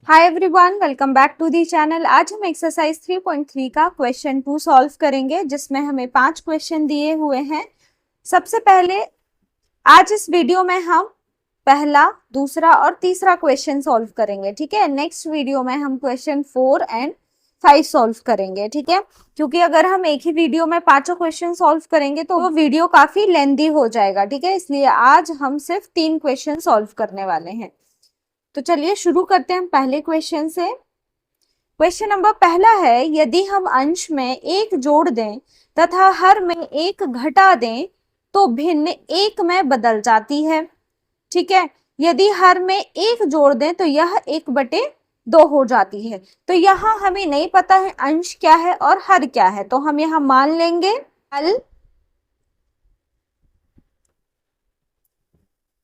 Hi everyone, welcome back to the channel. आज हम exercise 3.3 का क्वेश्चन 2 सॉल्व करेंगे, जिसमें हमें 5 क्वेश्चन दिए हुए हैं। सबसे पहले आज इस वीडियो में हम पहला, दूसरा और तीसरा क्वेश्चन सॉल्व करेंगे, ठीक है। नेक्स्ट वीडियो में हम क्वेश्चन 4 एंड 5 सॉल्व करेंगे, ठीक है। क्योंकि अगर हम एक ही वीडियो में पांचों क्वेश्चन सॉल्व करेंगे तो वो वीडियो काफी लेंदी हो जाएगा, ठीक है। इसलिए आज हम सिर्फ 3 क्वेश्चन सॉल्व करने वाले हैं। तो चलिए शुरू करते हैं हम पहले क्वेश्चन से। क्वेश्चन नंबर पहला है, यदि हम अंश में एक जोड़ दें तथा हर में एक घटा दें तो भिन्न एक में बदल जाती है, ठीक है। यदि हर में एक जोड़ दें तो यह 1/2 हो जाती है। तो यहाँ हमें नहीं पता है अंश क्या है और हर क्या है, तो हम यहाँ मान लेंगे हल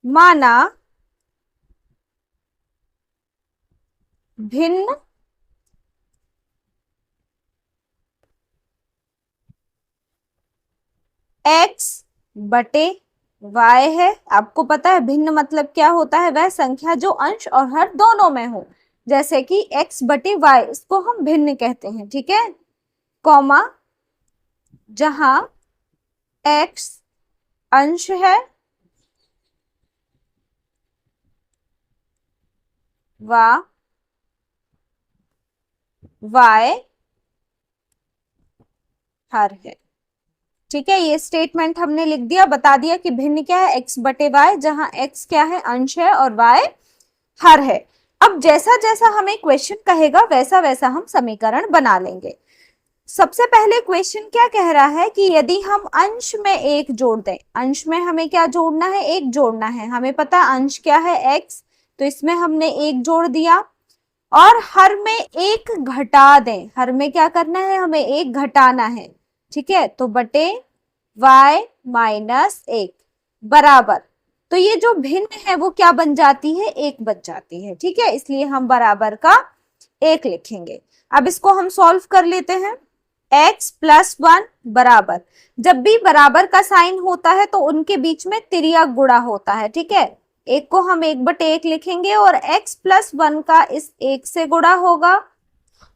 माना भिन्न x/y है। आपको पता है भिन्न मतलब क्या होता है? वह संख्या जो अंश और हर दोनों में हो, जैसे कि x/y, इसको हम भिन्न कहते हैं, ठीक है। कॉमा जहां x अंश है व y हर है, ठीक है। ये स्टेटमेंट हमने लिख दिया, बता दिया कि भिन्न क्या है, x/y, जहां x क्या है, अंश है, और y हर है। अब जैसा जैसा हमें क्वेश्चन कहेगा वैसा वैसा हम समीकरण बना लेंगे। सबसे पहले क्वेश्चन क्या कह रहा है कि यदि हम अंश में एक जोड़ दें, अंश में हमें क्या जोड़ना है? एक जोड़ना है। हमें पता अंश क्या है? x, तो इसमें हमने एक जोड़ दिया। और हर में एक घटा दें, हर में क्या करना है? हमें एक घटाना है, ठीक है। तो बटे y - 1 बराबर, तो ये जो भिन्न है वो क्या बन जाती है? 1 बन जाती है, ठीक है। इसलिए हम बराबर का 1 लिखेंगे। अब इसको हम सॉल्व कर लेते हैं। x + 1 बराबर, जब भी बराबर का साइन होता है तो उनके बीच में तिर्यक गुणा होता है, ठीक है। एक को हम 1/1 लिखेंगे और x + 1 का इस 1 से गुणा होगा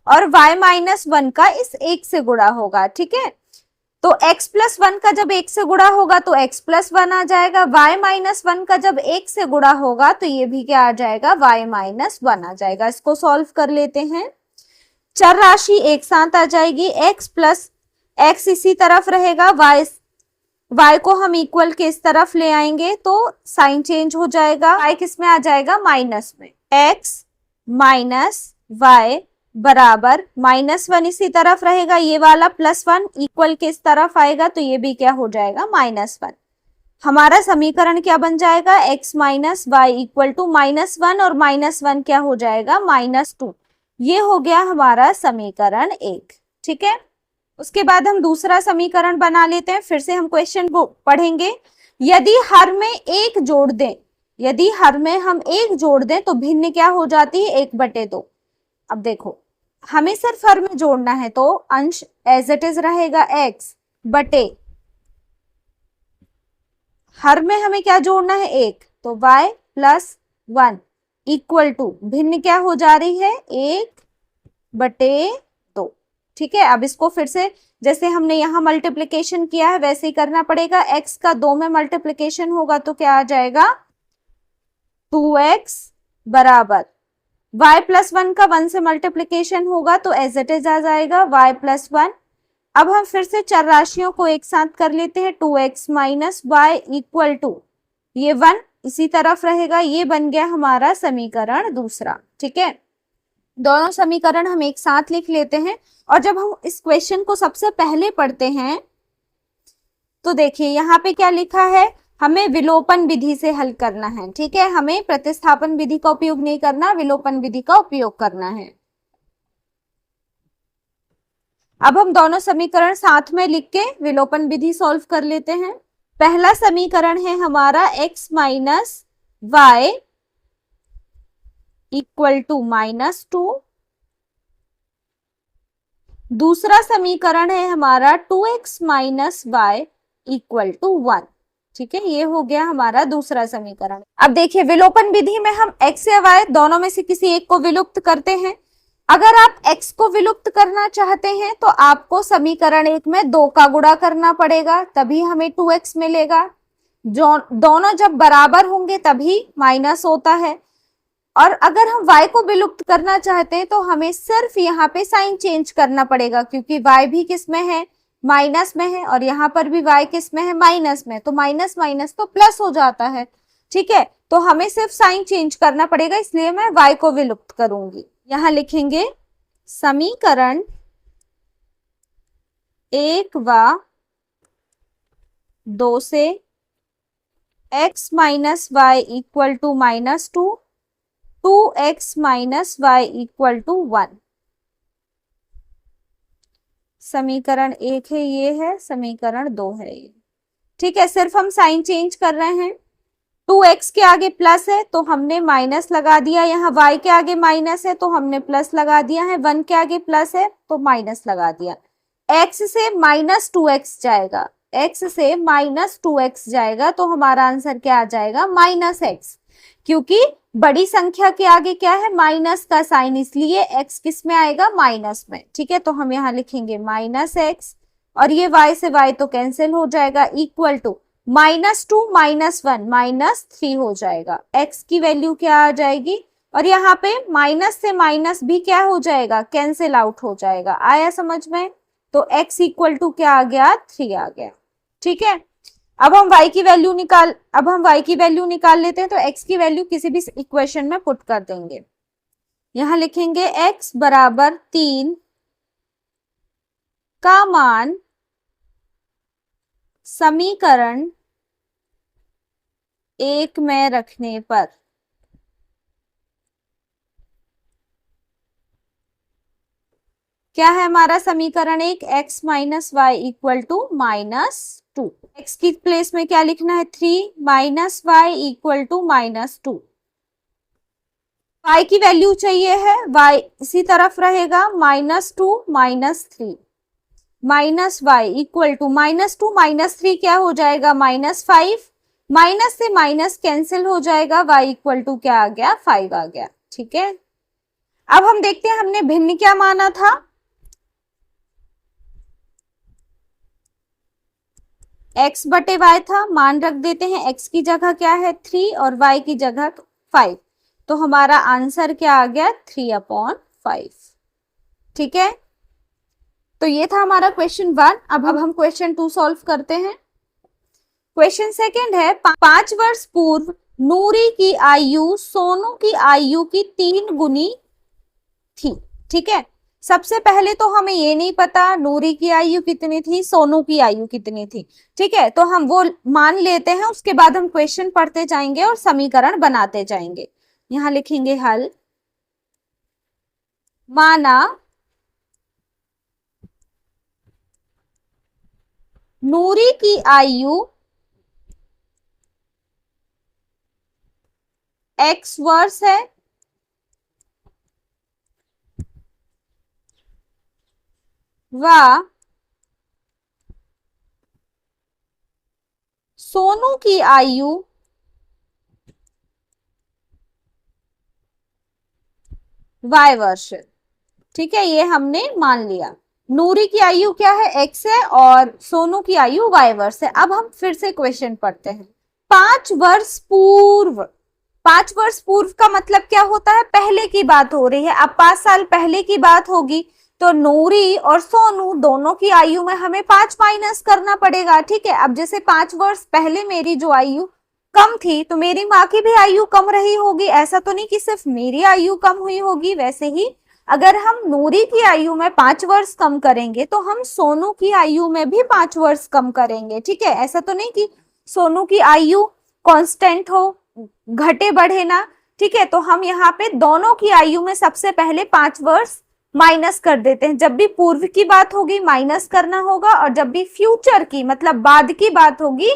और y - 1 का इस 1 से गुणा होगा, ठीक है। तो x + 1 का जब 1 से गुणा होगा तो x + 1 आ जाएगा। y - 1 का जब 1 से गुणा होगा तो ये भी क्या आ जाएगा? y - 1 आ जाएगा। इसको सॉल्व कर लेते हैं। चर राशि एक साथ आ जाएगी, x + x इसी तरफ रहेगा, y को हम इक्वल के इस तरफ ले आएंगे तो साइन चेंज हो जाएगा। y किस में आ जाएगा? माइनस में। x - y बराबर -1 इसी तरफ रहेगा, ये वाला +1 इक्वल के इस तरफ आएगा तो ये भी क्या हो जाएगा? -1। हमारा समीकरण क्या बन जाएगा? x - y = -1 और -1 क्या हो जाएगा? -2। ये हो गया हमारा समीकरण 1, ठीक है। उसके बाद हम दूसरा समीकरण बना लेते हैं। फिर से हम क्वेश्चन पढ़ेंगे। यदि हर में एक जोड़ दें, यदि हर में हम एक जोड़ दें तो भिन्न क्या हो जाती है? 1/2। अब देखो, हमें सिर्फ हर में जोड़ना है तो अंश एज इट इज रहेगा x बटे, हर में हमें क्या जोड़ना है? 1, तो y + 1 = भिन्न क्या हो जा रही है? 1/2, ठीक है। अब इसको फिर से जैसे हमने यहाँ मल्टीप्लीकेशन किया है वैसे ही करना पड़ेगा। x का 2 में मल्टीप्लीकेशन होगा तो क्या आ जाएगा? 2x बराबर y + 1 का 1 से मल्टीप्लीकेशन होगा तो एज इट इज आ जाएगा y + 1। अब हम फिर से चर राशियों को एक साथ कर लेते हैं। 2x - y = ये 1 इसी तरफ रहेगा, ये बन गया हमारा समीकरण दूसरा, ठीक है। दोनों समीकरण हम एक साथ लिख लेते हैं। और जब हम इस क्वेश्चन को सबसे पहले पढ़ते हैं तो देखिए यहाँ पे क्या लिखा है? हमें विलोपन विधि से हल करना है, ठीक है। हमें प्रतिस्थापन विधि का उपयोग नहीं करना, विलोपन विधि का उपयोग करना है। अब हम दोनों समीकरण साथ में लिख के विलोपन विधि सॉल्व कर लेते हैं। पहला समीकरण है हमारा x - y = -2। दूसरा समीकरण है हमारा 2x - y = 1। ठीक है, ये हो गया हमारा दूसरा समीकरण। अब देखिए विलोपन विधि में हम x या y दोनों में से किसी एक को विलुप्त करते हैं। अगर आप x को विलुप्त करना चाहते हैं तो आपको समीकरण एक में 2 का गुणा करना पड़ेगा, तभी हमें 2x मिलेगा। जो दोनों जब बराबर होंगे तभी माइनस होता है। और अगर हम y को विलुप्त करना चाहते हैं तो हमें सिर्फ यहाँ पे साइन चेंज करना पड़ेगा, क्योंकि y भी किस में है, माइनस में है, और यहाँ पर भी y किस में है, माइनस में। तो माइनस माइनस तो प्लस हो जाता है। ठीक है, तो हमें सिर्फ साइन चेंज करना पड़ेगा, इसलिए मैं y को विलुप्त करूंगी। यहां लिखेंगे समीकरण 1 व 2 से x minus y equal to -2, 2x minus y equal to 1। समीकरण 1 है, ये है, समीकरण 2 है ये। ठीक है, सिर्फ हम साइन चेंज कर रहे हैं। 2x के आगे प्लस है तो हमने माइनस लगा दिया, यहाँ y के आगे माइनस है तो हमने प्लस लगा दिया है, 1 के आगे प्लस है तो माइनस लगा दिया। x से -2x जाएगा, x से -2x जाएगा तो हमारा आंसर क्या आ जाएगा, -x, क्योंकि बड़ी संख्या के आगे क्या है, माइनस का साइन, इसलिए x किस में आएगा, माइनस में। ठीक है, तो हम यहाँ लिखेंगे -x, और ये y से y तो कैंसिल हो जाएगा, इक्वल टू -2 -1 -3 हो जाएगा। x की वैल्यू क्या आ जाएगी, और यहाँ पे माइनस से माइनस भी क्या हो जाएगा, कैंसिल आउट हो जाएगा। आया समझ में? तो x इक्वल टू क्या आ गया, 3 आ गया। ठीक है, अब हम y की वैल्यू निकाल लेते हैं। तो x की वैल्यू किसी भी इक्वेशन में पुट कर देंगे। यहां लिखेंगे x बराबर 3 का मान समीकरण 1 में रखने पर क्या है हमारा समीकरण 1, x minus y equal to -2। x की प्लेस में क्या लिखना है, 3 minus y equal to -2। y की वैल्यू चाहिए है, y इसी तरफ रहेगा, -2 -3 माइनस वाई इक्वल टू -2 -3 क्या हो जाएगा, -5, माइनस से माइनस कैंसिल हो जाएगा, y इक्वल टू क्या आ गया, 5 आ गया। ठीक है, अब हम देखते हैं हमने भिन्न क्या माना था, x बटे y था, मान रख देते हैं, x की जगह क्या है 3 और y की जगह 5, तो हमारा आंसर क्या आ गया, 3/5। ठीक है, तो ये था हमारा क्वेश्चन 1। अब हम क्वेश्चन 2 सॉल्व करते हैं। क्वेश्चन सेकंड है, 5 वर्ष पूर्व नूरी की आयु सोनू की आयु की 3 गुनी थी। ठीक है, सबसे पहले तो हमें ये नहीं पता नूरी की आयु कितनी थी, सोनू की आयु कितनी थी। ठीक है, तो हम वो मान लेते हैं, उसके बाद हम क्वेश्चन पढ़ते जाएंगे और समीकरण बनाते जाएंगे। यहां लिखेंगे हल। माना नूरी की आयु x वर्ष है, व सोनू की आयु y वर्ष। ठीक है, ये हमने मान लिया। नूरी की आयु क्या है, x है, और सोनू की आयु y वर्ष है। अब हम फिर से क्वेश्चन पढ़ते हैं। 5 वर्ष पूर्व, 5 वर्ष पूर्व का मतलब क्या होता है, पहले की बात हो रही है। अब 5 साल पहले की बात होगी तो नूरी और सोनू दोनों की आयु में हमें 5 माइनस करना पड़ेगा। ठीक है, अब जैसे 5 वर्ष पहले मेरी जो आयु कम थी तो मेरी माँ की भी आयु कम रही होगी, ऐसा तो नहीं कि सिर्फ मेरी आयु कम हुई होगी। वैसे ही अगर हम नूरी की आयु में 5 वर्ष कम करेंगे तो हम सोनू की आयु में भी 5 वर्ष कम करेंगे। ठीक है, ऐसा तो नहीं कि सोनू की आयु कांस्टेंट हो, घटे बढ़े ना। ठीक है, तो हम यहाँ पे दोनों की आयु में सबसे पहले 5 वर्ष माइनस कर देते हैं। जब भी पूर्व की बात होगी माइनस करना होगा, और जब भी फ्यूचर की मतलब बाद की बात होगी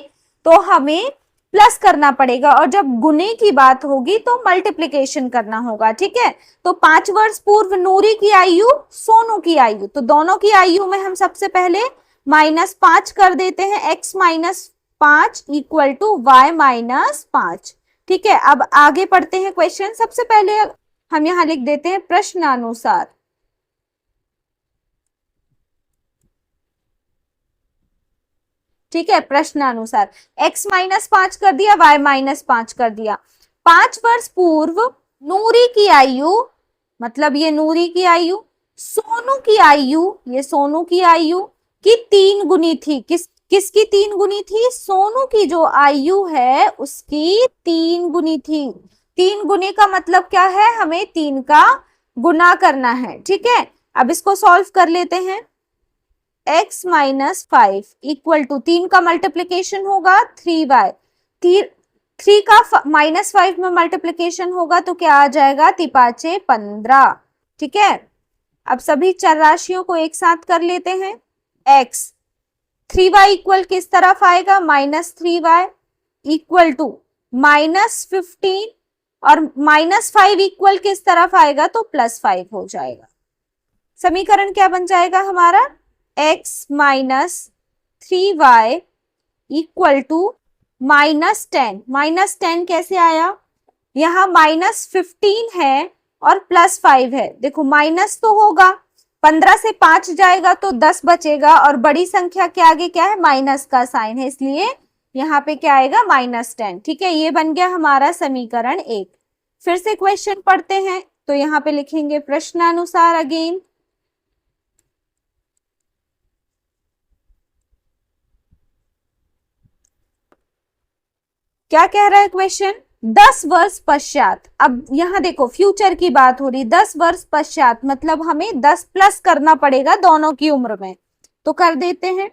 तो हमें प्लस करना पड़ेगा, और जब गुने की बात होगी तो मल्टीप्लिकेशन करना होगा। ठीक है, तो 5 वर्ष पूर्व नूरी की आयु, सोनू की आयु, तो दोनों की आयु में हम सबसे पहले -5 कर देते हैं, x 5 equal to y minus 5। ठीक है, अब आगे पढ़ते हैं क्वेश्चन। सबसे पहले हम यहां लिख देते हैं प्रश्नानुसार। ठीक है, प्रश्नानुसार x माइनस 5 कर दिया, y माइनस 5 कर दिया। 5 वर्ष पूर्व नूरी की आयु, मतलब ये नूरी की आयु, सोनू की आयु, ये सोनू की आयु की 3 गुनी थी। किसकी 3 गुनी थी? सोनू की जो आयु है उसकी 3 गुनी थी। 3 गुनी का मतलब क्या है? हमें 3 का गुना करना है। ठीक है, अब इसको सॉल्व कर लेते हैं। x माइनस 5 इक्वल टू 3 का मल्टीप्लीकेशन होगा 3y, 3 का माइनस 5 में मल्टीप्लीकेशन होगा तो क्या आ जाएगा? 3×5 = 15। ठीक है, अब सभी चर राशियों को एक साथ कर लेते हैं। x 3y इक्वल किस तरफ आएगा? -3y इक्वल टू -15, और -5 इक्वल किस तरफ आएगा? तो +5 हो जाएगा। समीकरण क्या बन जाएगा हमारा? x minus 3y equal to -10। -10 कैसे आया? यहाँ -15 है और +5 है। देखो माइनस तो होगा, 15 से 5 जाएगा तो 10 बचेगा, और बड़ी संख्या के आगे क्या है? माइनस का साइन है, इसलिए यहाँ पे क्या आएगा? -10। ठीक है, ये बन गया हमारा समीकरण 1। फिर से क्वेश्चन पढ़ते हैं, तो यहाँ पे लिखेंगे प्रश्नानुसार अगेन। क्या कह रहा है क्वेश्चन? 10 वर्ष पश्चात, अब यहां देखो फ्यूचर की बात हो रही, 10 वर्ष पश्चात मतलब हमें 10 प्लस करना पड़ेगा दोनों की उम्र में, तो कर देते हैं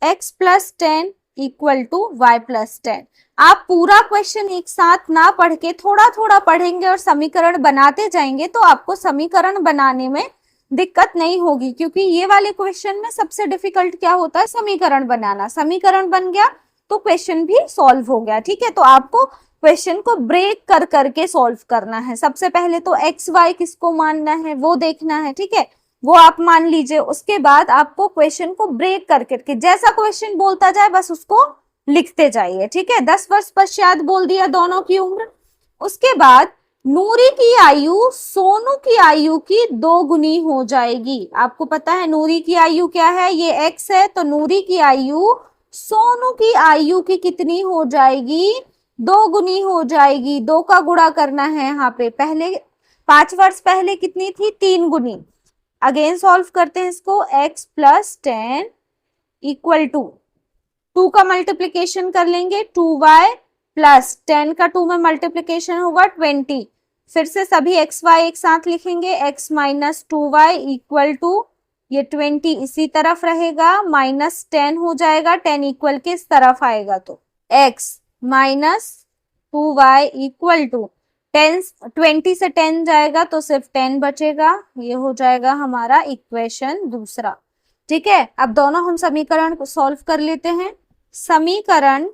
x + 10 इक्वल टू y + 10। आप पूरा क्वेश्चन एक साथ ना पढ़ के थोड़ा थोड़ा पढ़ेंगे और समीकरण बनाते जाएंगे तो आपको समीकरण बनाने में दिक्कत नहीं होगी, क्योंकि ये वाले क्वेश्चन में सबसे डिफिकल्ट क्या होता है? समीकरण बनाना। समीकरण बन गया तो क्वेश्चन भी सॉल्व हो गया। ठीक है, तो आपको क्वेश्चन को ब्रेक कर करके सॉल्व करना है। सबसे पहले तो एक्स वाई किसको मानना है वो देखना है। ठीक है, वो आप मान लीजिए, उसके बाद आपको क्वेश्चन को ब्रेक कर करके जैसा क्वेश्चन बोलता जाए बस उसको लिखते जाइए। ठीक है, 10 वर्ष पश्चात बोल दिया दोनों की उम्र। उसके बाद नूरी की आयु सोनू की आयु की 2 गुनी हो जाएगी। आपको पता है नूरी की आयु क्या है? ये x है, तो नूरी की आयु सोनू की आयु की कितनी हो जाएगी? 2 गुनी हो जाएगी। 2 का गुणा करना है यहाँ पे। पहले 5 वर्ष पहले कितनी थी? 3 गुनी। अगेन सॉल्व करते हैं इसको। x + 10 इक्वल टू 2 का मल्टीप्लीकेशन कर लेंगे 2y + 10 का 2 में मल्टीप्लीकेशन होगा 20। फिर से सभी x y एक साथ लिखेंगे। x - 2y इक्वल टू ये 20 इसी तरफ रहेगा, -10 हो जाएगा। 10 इक्वल किस तरफ आएगा? तो x - 2y इक्वल टू 20 से 10 जाएगा तो सिर्फ 10 बचेगा। ये हो जाएगा हमारा इक्वेशन दूसरा। ठीक है, अब दोनों हम समीकरण को सॉल्व कर लेते हैं। समीकरण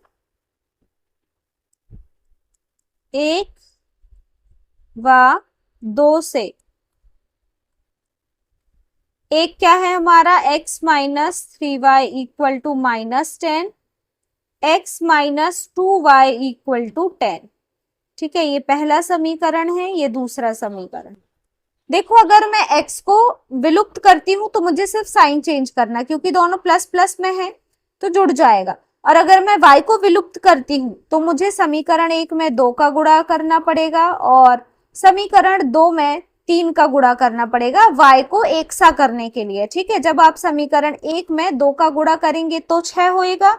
1 व 2 से एक क्या है हमारा? x - 3y equal to -10, x - 2y equal to 10। ठीक है, ये पहला समीकरण है, ये दूसरा समीकरण। देखो अगर मैं x को विलुप्त करती हूं तो मुझे सिर्फ साइन चेंज करना, क्योंकि दोनों प्लस प्लस में है तो जुड़ जाएगा। और अगर मैं y को विलुप्त करती हूँ तो मुझे समीकरण 1 में 2 का गुणा करना पड़ेगा और समीकरण 2 में 3 का गुणा करना पड़ेगा y को एक सा करने के लिए। ठीक है, जब आप समीकरण 1 में 2 का गुणा करेंगे तो 6 होएगा,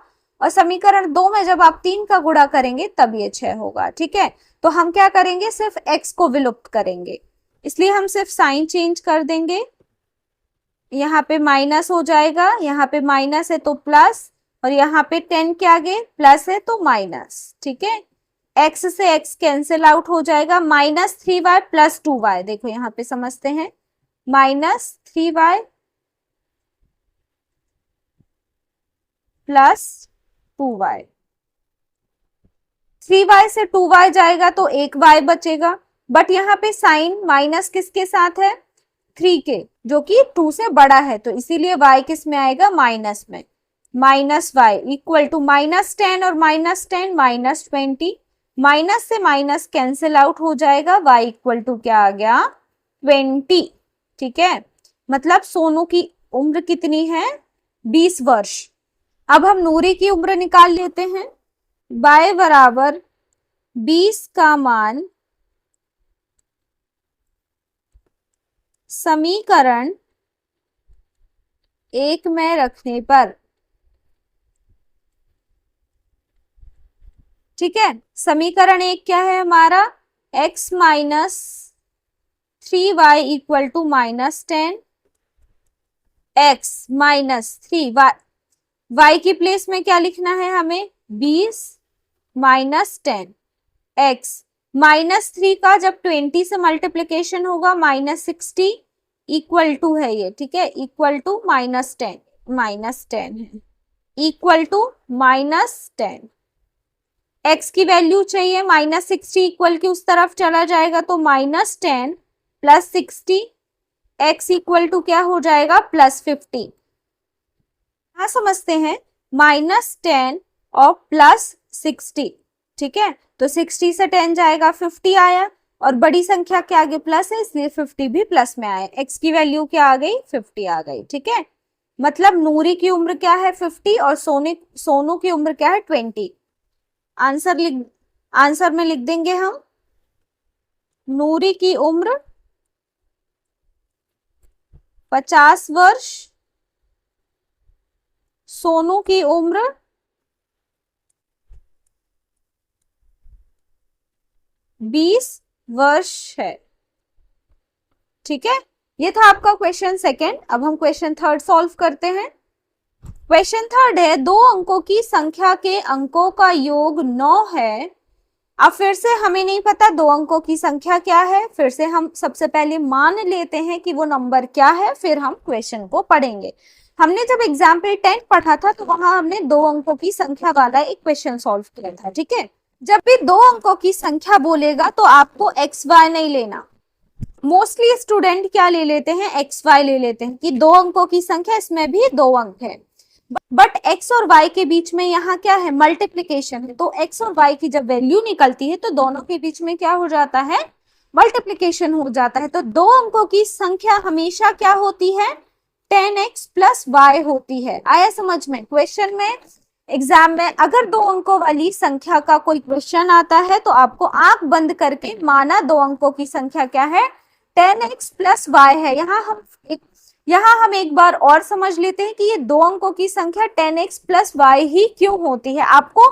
और समीकरण 2 में जब आप 3 का गुणा करेंगे तब ये 6 होगा। ठीक है, तो हम क्या करेंगे? सिर्फ x को विलुप्त करेंगे, इसलिए हम सिर्फ साइन चेंज कर देंगे। यहाँ पे माइनस हो जाएगा, यहाँ पे माइनस है तो प्लस, और यहाँ पे 10 के आगे प्लस है तो माइनस। ठीक है, x से x कैंसिल आउट हो जाएगा। -3y + 2y, देखो यहाँ पे समझते हैं, -3y + 2y। 3y से 2y जाएगा तो 1y बचेगा, बट यहाँ पे साइन माइनस किसके साथ है? 3 के, जो कि 2 से बड़ा है, तो इसीलिए y किस में आएगा? माइनस में। माइनस वाई इक्वल टू -10 और -10 -20, माइनस से माइनस कैंसिल आउट हो जाएगा, y इक्वल टू क्या आ गया 20। ठीक है, मतलब सोनू की उम्र कितनी है 20 वर्ष। अब हम नूरी की उम्र निकाल लेते हैं। y बराबर 20 का मान समीकरण 1 में रखने पर, ठीक है, समीकरण 1 क्या है हमारा, x minus 3y equal to -10, x minus 3y, y की प्लेस में क्या लिखना है हमें 20 -10, x -3 का जब 20 से मल्टीप्लीकेशन होगा -60 इक्वल टू है ये, ठीक है, इक्वल टू -10 है, इक्वल टू -10। x की वैल्यू चाहिए -60 इक्वल की उस तरफ चला जाएगा तो -10 + 60, x इक्वल टू क्या हो जाएगा +50। हाँ समझते हैं, -10 और +60, ठीक है, तो 60 से 10 जाएगा 50 आया, और बड़ी संख्या के आगे प्लस है इसलिए 50 भी प्लस में आया, x की वैल्यू क्या आ गई 50 आ गई। ठीक है, मतलब नूरी की उम्र क्या है 50 और सोनू की उम्र क्या है 20। आंसर में लिख देंगे हम, नूरी की उम्र 50 वर्ष, सोनू की उम्र 20 वर्ष है। ठीक है, ये था आपका क्वेश्चन सेकेंड। अब हम क्वेश्चन थर्ड सॉल्व करते हैं। क्वेश्चन थर्ड है, दो अंकों की संख्या के अंकों का योग 9 है। अब फिर से हमें नहीं पता दो अंकों की संख्या क्या है, फिर से हम सबसे पहले मान लेते हैं कि वो नंबर क्या है, फिर हम क्वेश्चन को पढ़ेंगे। हमने जब एग्जाम्पल 10 पढ़ा था तो वहां हमने दो अंकों की संख्या वाला एक क्वेश्चन सॉल्व किया था। ठीक है, जब भी दो अंकों की संख्या बोलेगा तो आपको एक्स वाई नहीं लेना। मोस्टली स्टूडेंट क्या ले लेते हैं, एक्स वाई ले लेते हैं कि दो अंकों की संख्या, इसमें भी दो अंक है, बट x और y के बीच में यहाँ क्या है मल्टीप्लीकेशन है, तो x और y की जब वैल्यू निकलती है तो दोनों के बीच में क्या हो जाता है मल्टीप्लीकेशन हो जाता है। तो दो अंकों की संख्या हमेशा क्या होती है 10x + y होती है। आया समझ में? क्वेश्चन में एग्जाम में अगर दो अंकों वाली संख्या का कोई क्वेश्चन आता है तो आपको आंख बंद करके माना दो अंकों की संख्या क्या है 10x + y है। यहाँ हम एक बार और समझ लेते हैं कि ये दो अंकों की संख्या 10x + y ही क्यों होती है। आपको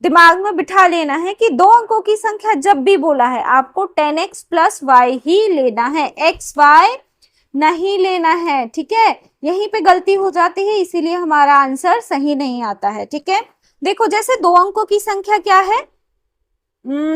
दिमाग में बिठा लेना है कि दो अंकों की संख्या जब भी बोला है आपको 10x + y ही लेना है, x y नहीं लेना है। ठीक है, यहीं पे गलती हो जाती है, इसीलिए हमारा आंसर सही नहीं आता है। ठीक है, देखो जैसे दो अंकों की संख्या क्या है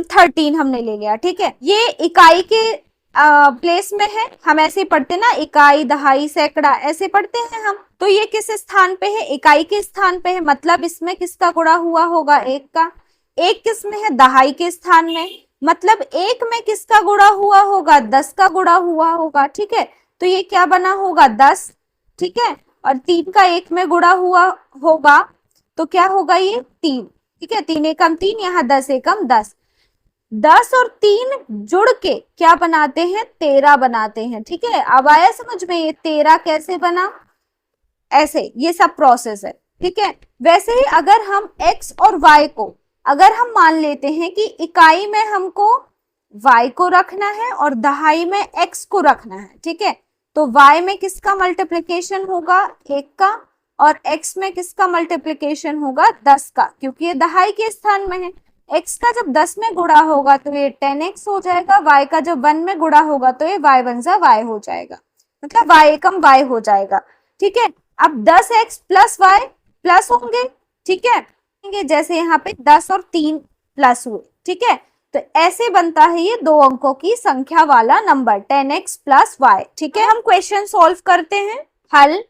13 हमने ले लिया। ठीक है, ये इकाई के प्लेस में है, हम ऐसे पढ़ते ना इकाई दहाई सैकड़ा ऐसे पढ़ते हैं हम, तो ये किस स्थान पे है इकाई के स्थान पे है, मतलब इसमें किसका गुणा हुआ होगा एक का। एक किस में है दहाई के स्थान में, मतलब एक में किसका गुणा हुआ होगा 10 का गुणा हुआ होगा। ठीक है, तो ये क्या बना होगा 10। ठीक है, और 3 का एक में गुणा हुआ होगा तो क्या होगा ये 3। ठीक है, 3 एकम 3, यहाँ 10 एकम 10, 10 और 3 जुड़ के क्या बनाते हैं 13 बनाते हैं। ठीक है, अब आया समझ में ये 13 कैसे बना, ऐसे ये सब प्रोसेस है। ठीक है, वैसे ही अगर हम x और y को अगर हम मान लेते हैं कि इकाई में हमको y को रखना है और दहाई में x को रखना है। ठीक है, तो y में किसका मल्टीप्लीकेशन होगा 1 का, और x में किसका मल्टीप्लीकेशन होगा 10 का, क्योंकि ये दहाई के स्थान में है। x का जब 10 में गुणा होगा तो ये 10x हो जाएगा, y का जब 1 में गुणा होगा तो ये y 1 जा y हो जाएगा, मतलब y एकम y हो जाएगा। ठीक है, अब 10x + y प्लस होंगे। ठीक है, जैसे यहाँ पे 10 और 3 प्लस हुए। ठीक है, तो ऐसे बनता है ये दो अंकों की संख्या वाला नंबर 10x + y। ठीक है, हम क्वेश्चन सॉल्व करते हैं। हल,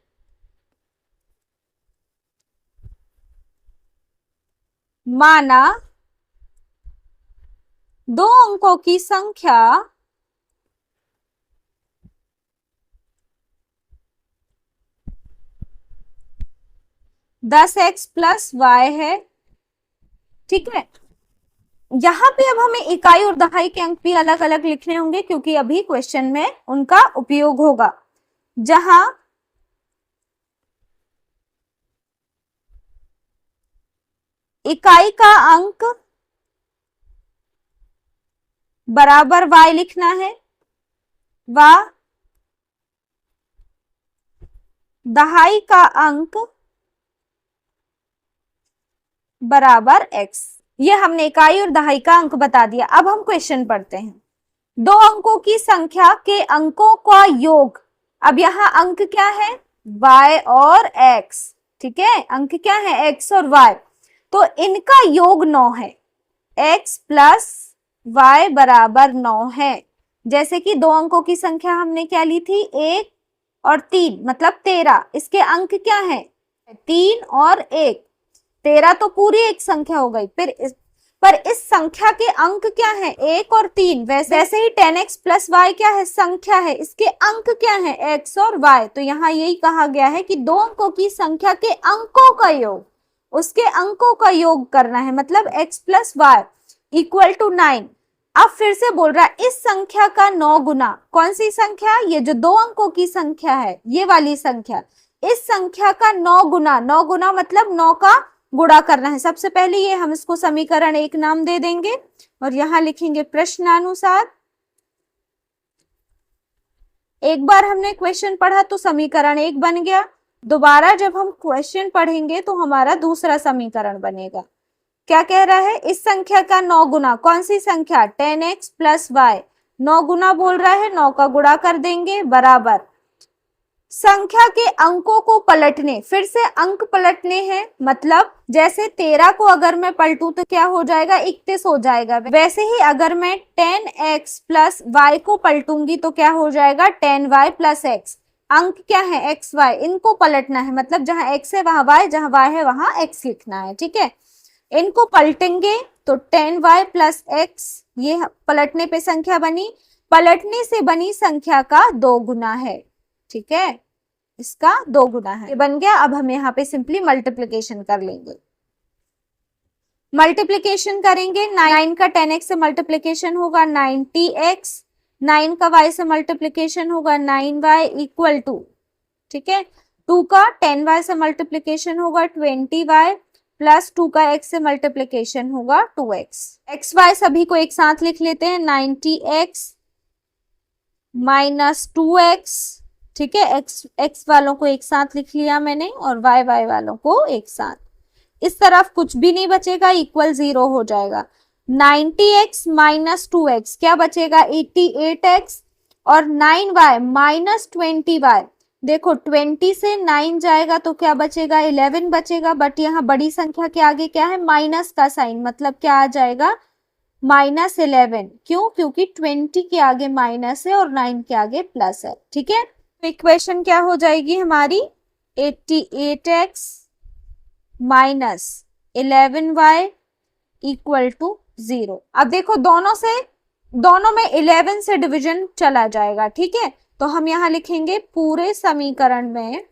माना दो अंकों की संख्या 10x प्लस वाई है, ठीक है। यहाँ पे अब हमें इकाई और दहाई के अंक भी अलग अलग लिखने होंगे क्योंकि अभी क्वेश्चन में उनका उपयोग होगा। जहां इकाई का अंक बराबर y लिखना है व दहाई का अंक बराबर x। ये हमने इकाई और दहाई का अंक बता दिया। अब हम क्वेश्चन पढ़ते हैं। दो अंकों की संख्या के अंकों का योग। अब यहाँ अंक क्या है? y और x, ठीक है। अंक क्या है? x और y। तो इनका योग 9 है। x प्लस y बराबर 9 है। जैसे कि दो अंकों की संख्या हमने क्या ली थी? 1 और 3, मतलब 13। इसके अंक क्या है? 3 और 1। 13 तो पूरी एक संख्या हो गई। पर इस संख्या के अंक क्या है? 1 और 3। वैसे ही 10x प्लस y क्या है? संख्या है। इसके अंक क्या है? x और y। तो यहाँ यही कहा गया है कि दो अंकों की संख्या के अंकों का योग, उसके अंकों का योग करना है, मतलब x plus y equal to 9। अब फिर से बोल रहा है इस संख्या का 9 गुना। कौन सी संख्या? ये जो दो अंकों की संख्या है, ये वाली संख्या। इस संख्या का 9 गुना। 9 गुना मतलब 9 का गुणा करना है। सबसे पहले ये हम इसको समीकरण 1 नाम दे देंगे और यहां लिखेंगे प्रश्नानुसार। एक बार हमने क्वेश्चन पढ़ा तो समीकरण 1 बन गया। दोबारा जब हम क्वेश्चन पढ़ेंगे तो हमारा दूसरा समीकरण बनेगा। क्या कह रहा है? इस संख्या का 9 गुना। कौन सी संख्या? 10x plus Y. 9 गुना बोल रहा है, 9 का गुणा कर देंगे बराबर संख्या के अंकों को पलटने। फिर से अंक पलटने हैं, मतलब जैसे 13 को अगर मैं पलटूं तो क्या हो जाएगा? 31 हो जाएगा। वैसे ही अगर मैं 10x प्लस वाई को पलटूंगी तो क्या हो जाएगा? 10y plus x। अंक क्या है? x y। इनको पलटना है, मतलब जहां x है वहां y, जहां y है वहां x लिखना है, ठीक है। इनको पलटेंगे तो 10y प्लस x, ये पलटने पे संख्या बनी। पलटने से बनी संख्या का 2 गुना है, ठीक है। इसका 2 गुना है, ये बन गया। अब हम यहाँ पे सिंपली मल्टीप्लीकेशन कर लेंगे। मल्टीप्लीकेशन करेंगे, 9 का 10x से मल्टीप्लीकेशन होगा 90x, 9 का y से मल्टीप्लीकेशन होगा 9y इक्वल टू, ठीक है। 2 का 10y से मल्टीप्लीकेशन होगा 20y प्लस 2 का x से मल्टीप्लीकेशन होगा 2x। x y सभी को एक साथ लिख लेते हैं, 90x माइनस 2x, ठीक है। x वालों को एक साथ लिख लिया मैंने और y वालों को एक साथ। इस तरफ कुछ भी नहीं बचेगा, इक्वल 0 हो जाएगा। 90x माइनस 2x क्या बचेगा? 88x और 9y माइनस 20y। देखो 20 से 9 जाएगा तो क्या बचेगा? 11 बचेगा। बट यहाँ बड़ी संख्या के आगे क्या है? माइनस का साइन, मतलब क्या आ जाएगा? माइनस 11। क्यों? क्योंकि 20 के आगे माइनस है और 9 के आगे प्लस है, ठीक है। तो इक्वेशन क्या हो जाएगी हमारी? 88x minus 11y equal to 0। अब देखो दोनों में 11 से डिवीजन चला जाएगा, ठीक है। तो हम यहां लिखेंगे पूरे समीकरण में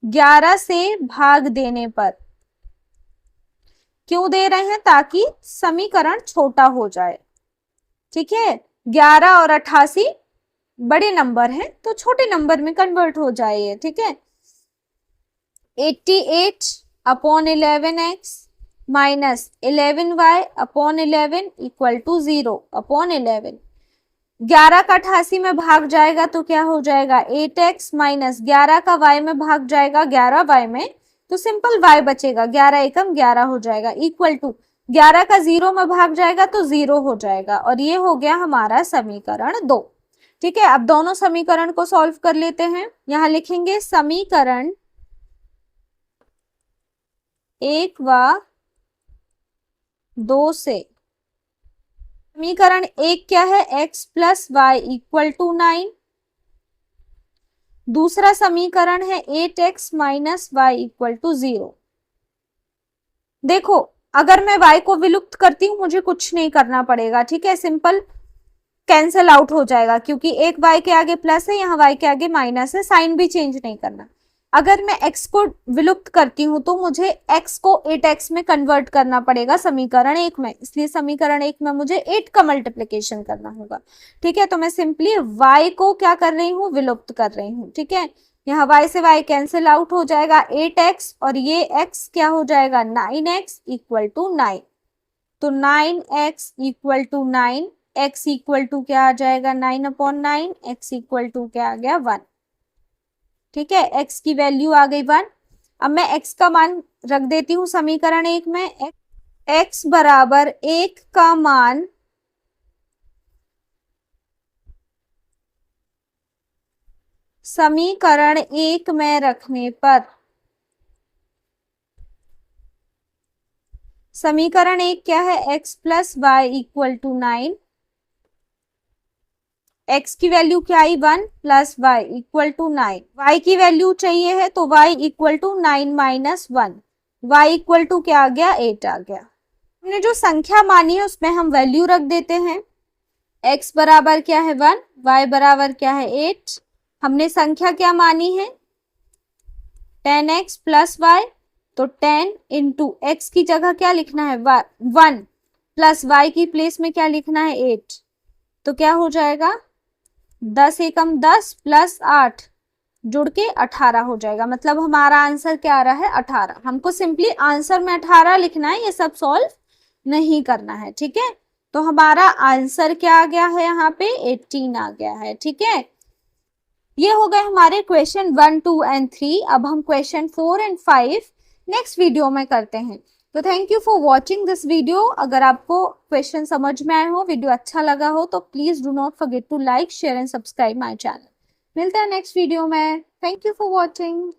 11 से भाग देने पर। क्यों दे रहे हैं? ताकि समीकरण छोटा हो जाए, ठीक है। 11 और 88 बड़े नंबर हैं तो छोटे नंबर में कन्वर्ट हो जाए, ठीक है। 88 upon 11x minus 11y upon 11 equal to 0 upon 11। 11 का 88 में भाग जाएगा तो क्या हो जाएगा? 8x माइनस 11 का y में भाग जाएगा 11y में, तो सिंपल y बचेगा। 11 एकम 11 हो जाएगा इक्वल टू 11 का 0 में भाग जाएगा तो 0 हो जाएगा। और ये हो गया हमारा समीकरण 2, ठीक है। अब दोनों समीकरण को सॉल्व कर लेते हैं। यहां लिखेंगे समीकरण 1 व 2 से। समीकरण 1 क्या है? x plus y equal to 9। दूसरा समीकरण है 8x minus y equal to 0। देखो अगर मैं y को विलुप्त करती हूं मुझे कुछ नहीं करना पड़ेगा, ठीक है। सिंपल कैंसल आउट हो जाएगा, क्योंकि एक y के आगे प्लस है, यहाँ y के आगे माइनस है, साइन भी चेंज नहीं करना। अगर मैं x को विलुप्त करती हूँ तो मुझे x को 8x में कन्वर्ट करना पड़ेगा समीकरण 1 में, इसलिए समीकरण 1 में मुझे 8 का मल्टीप्लिकेशन करना होगा। ठीक है, तो मैं सिंपली y को क्या कर रही हूँ, विलुप्त कर रही हूँ। ठीक है, यहाँ y से y कैंसिल आउट हो जाएगा 8x, और ये x क्या हो जाएगा 9x इक्वल टू 9। तो 9x equal to 9, x equal to क्या आ जाएगा 9/9, x इक्वल टू क्या आ गया 1। ठीक है, x की वैल्यू आ गई 1। अब मैं x का मान रख देती हूँ समीकरण 1 में, x बराबर 1 का मान समीकरण 1 में रखने पर, समीकरण 1 क्या है, x plus y equal to 9, x की वैल्यू क्या आई 1 plus y equal to 9, y की वैल्यू चाहिए है तो y equal to 9 minus 1, y equal to क्या आ गया 8 आ गया। हमने जो संख्या मानी है उसमें हम वैल्यू रख देते हैं, x बराबर क्या है 1, y बराबर क्या है 8, हमने संख्या क्या मानी है 10x प्लस वाई, तो 10 इंटू एक्स की जगह क्या लिखना है 1 प्लस वाई की प्लेस में क्या लिखना है 8, तो क्या हो जाएगा 10 एकम 10 प्लस 8 जुड़ के 18 हो जाएगा। मतलब हमारा आंसर क्या आ रहा है 18। हमको सिंपली आंसर में 18 लिखना है, ये सब सॉल्व नहीं करना है। ठीक है, तो हमारा आंसर क्या आ गया है यहाँ पे 18 आ गया है। ठीक है, ये हो गए हमारे क्वेश्चन 1, 2 एंड 3। अब हम क्वेश्चन 4 एंड 5 नेक्स्ट वीडियो में करते हैं। तो thank you for watching this video. अगर आपको क्वेश्चन समझ में आए हो, वीडियो अच्छा लगा हो, तो please do not forget to like, share and subscribe my channel. मिलते हैं नेक्स्ट वीडियो में। Thank you for watching.